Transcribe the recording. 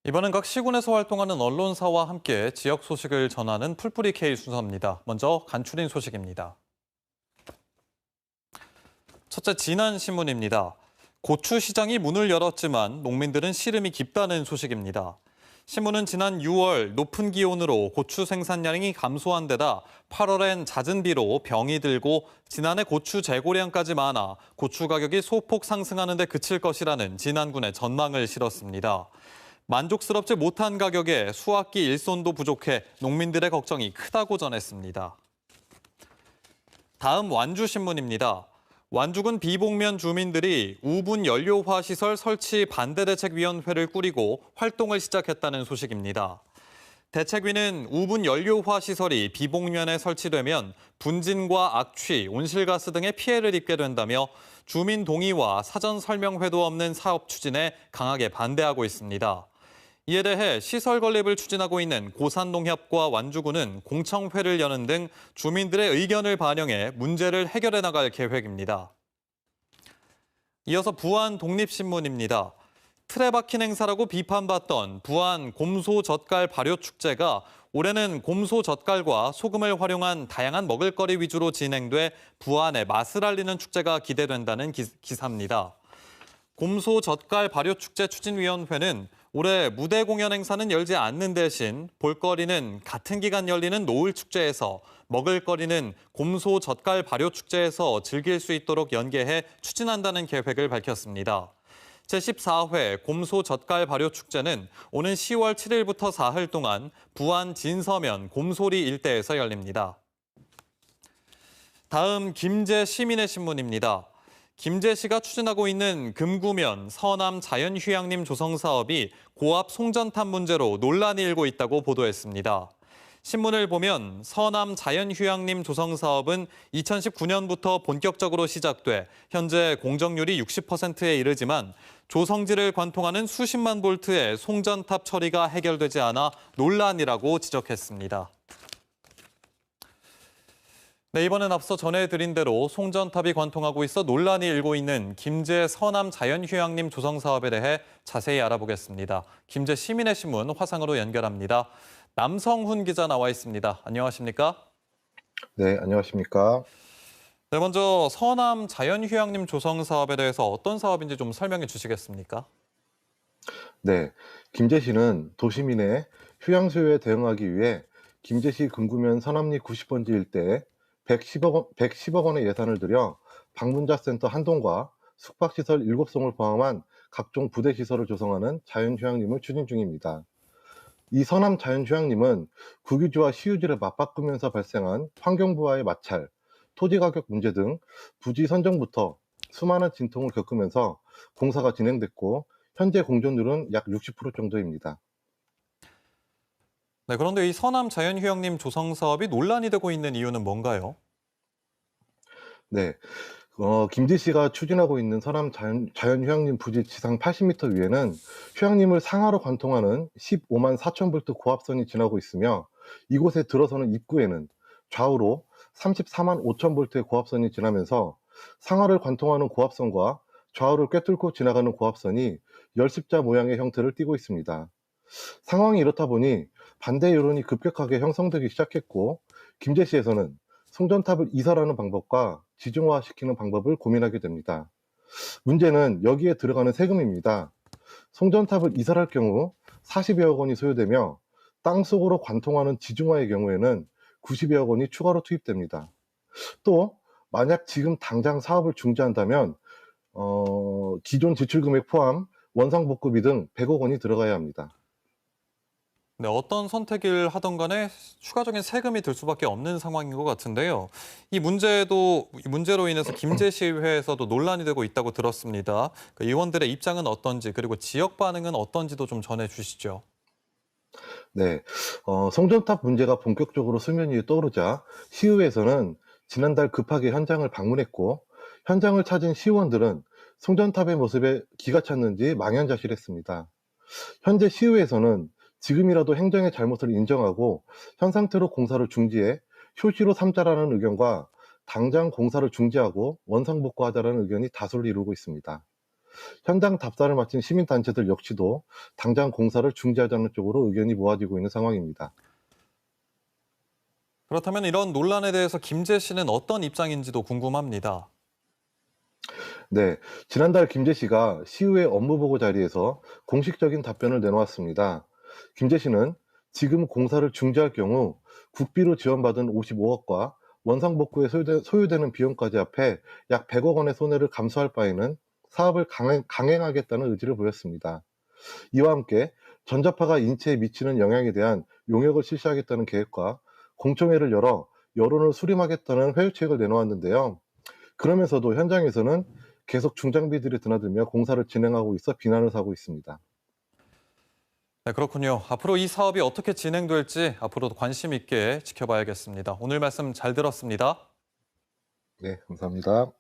이번엔 각 시군에서 활동하는 언론사와 함께 지역 소식을 전하는 풀뿌리 K 순서입니다. 먼저 간추린 소식입니다. 첫째, 진안신문입니다. 고추 시장이 문을 열었지만 농민들은 시름이 깊다는 소식입니다. 신문은 지난 6월 높은 기온으로 고추 생산량이 감소한 데다 8월엔 잦은 비로 병이 들고 지난해 고추 재고량까지 많아 고추 가격이 소폭 상승하는 데 그칠 것이라는 진안군의 전망을 실었습니다. 만족스럽지 못한 가격에 수확기 일손도 부족해 농민들의 걱정이 크다고 전했습니다. 다음 완주신문입니다. 완주군 비봉면 주민들이 우분 연료화 시설 설치 반대대책위원회를 꾸리고 활동을 시작했다는 소식입니다. 대책위는 우분 연료화 시설이 비봉면에 설치되면 분진과 악취, 온실가스 등의 피해를 입게 된다며 주민 동의와 사전 설명회도 없는 사업 추진에 강하게 반대하고 있습니다. 이에 대해 시설 건립을 추진하고 있는 고산농협과 완주군은 공청회를 여는 등 주민들의 의견을 반영해 문제를 해결해 나갈 계획입니다. 이어서 부안 독립신문입니다. 틀에 박힌 행사라고 비판받던 부안 곰소젓갈 발효축제가 올해는 곰소젓갈과 소금을 활용한 다양한 먹을거리 위주로 진행돼 부안의 맛을 알리는 축제가 기대된다는 기사입니다. 곰소젓갈 발효축제 추진위원회는 올해 무대 공연 행사는 열지 않는 대신 볼거리는 같은 기간 열리는 노을축제에서 먹을거리는 곰소젓갈 발효축제에서 즐길 수 있도록 연계해 추진한다는 계획을 밝혔습니다. 제14회 곰소젓갈 발효축제는 오는 10월 7일부터 사흘 동안 부안 진서면 곰소리 일대에서 열립니다. 다음 김제 시민의 신문입니다. 김제시가 추진하고 있는 금구면 서남 자연휴양림 조성 사업이 고압 송전탑 문제로 논란이 일고 있다고 보도했습니다. 신문을 보면 서남 자연휴양림 조성 사업은 2019년부터 본격적으로 시작돼 현재 공정률이 60%에 이르지만 조성지를 관통하는 수십만 볼트의 송전탑 처리가 해결되지 않아 논란이라고 지적했습니다. 네, 이번엔 앞서 전해드린 대로 송전탑이 관통하고 있어 논란이 일고 있는 김제 서남 자연휴양림 조성 사업에 대해 자세히 알아보겠습니다. 김제 시민의 신문 화상으로 연결합니다. 남성훈 기자 나와 있습니다. 안녕하십니까? 네, 안녕하십니까? 네, 먼저 서남 자연휴양림 조성 사업에 대해서 어떤 사업인지 좀 설명해 주시겠습니까? 네, 김제시는 도시민의 휴양 수요에 대응하기 위해 김제시 금구면 서남리 90번지 일대에 110억 원의 예산을 들여 방문자 센터 한 동과 숙박시설 7송을 포함한 각종 부대 시설을 조성하는 자연휴양림을 추진 중입니다. 이 서남 자연휴양림은 국유지와 시유지를 맞바꾸면서 발생한 환경부와의 마찰, 토지 가격 문제 등 부지 선정부터 수많은 진통을 겪으면서 공사가 진행됐고 현재 공존률은 약 60% 정도입니다. 네, 그런데 이 서남 자연휴양림 조성 사업이 논란이 되고 있는 이유는 뭔가요? 네, 김제시가 추진하고 있는 서남 자연휴양림 부지 지상 80m 위에는 휴양림을 상하로 관통하는 15만 4천 볼트 고압선이 지나고 있으며 이곳에 들어서는 입구에는 좌우로 34만 5천 볼트의 고압선이 지나면서 상하를 관통하는 고압선과 좌우를 꿰뚫고 지나가는 고압선이 열십자 모양의 형태를 띠고 있습니다. 상황이 이렇다 보니 반대 여론이 급격하게 형성되기 시작했고 김제시에서는 송전탑을 이설하는 방법과 지중화시키는 방법을 고민하게 됩니다. 문제는 여기에 들어가는 세금입니다. 송전탑을 이설할 경우 40여억 원이 소요되며 땅속으로 관통하는 지중화의 경우에는 90여억 원이 추가로 투입됩니다. 또 만약 지금 당장 사업을 중지한다면 기존 지출 금액 포함 원상복구비 등 100억 원이 들어가야 합니다. 네, 어떤 선택을 하던 간에 추가적인 세금이 들 수밖에 없는 상황인 것 같은데요. 이 문제로 인해서 김제시의회에서도 논란이 되고 있다고 들었습니다. 그 의원들의 입장은 어떤지 그리고 지역 반응은 어떤지도 좀 전해 주시죠. 네, 송전탑 문제가 본격적으로 수면 위에 떠오르자 시의회에서는 지난달 급하게 현장을 방문했고 현장을 찾은 시의원들은 송전탑의 모습에 기가 찼는지 망연자실했습니다. 현재 시의회에서는 지금이라도 행정의 잘못을 인정하고 현 상태로 공사를 중지해 효시로 삼자라는 의견과 당장 공사를 중지하고 원상복구하자라는 의견이 다수를 이루고 있습니다. 현장 답사를 마친 시민단체들 역시도 당장 공사를 중지하자는 쪽으로 의견이 모아지고 있는 상황입니다. 그렇다면 이런 논란에 대해서 김재 씨는 어떤 입장인지도 궁금합니다. 네, 지난달 김재 씨가 시의회 업무보고 자리에서 공식적인 답변을 내놓았습니다. 김재 씨는 지금 공사를 중지할 경우 국비로 지원받은 55억과 원상복구에 소요되는 비용까지 합해 약 100억 원의 손해를 감수할 바에는 사업을 강행하겠다는 의지를 보였습니다. 이와 함께 전자파가 인체에 미치는 영향에 대한 용역을 실시하겠다는 계획과 공청회를 열어 여론을 수렴하겠다는 회유책을 내놓았는데요. 그러면서도 현장에서는 계속 중장비들이 드나들며 공사를 진행하고 있어 비난을 사고 있습니다. 네, 그렇군요. 앞으로 이 사업이 어떻게 진행될지 앞으로도 관심 있게 지켜봐야겠습니다. 오늘 말씀 잘 들었습니다. 네, 감사합니다.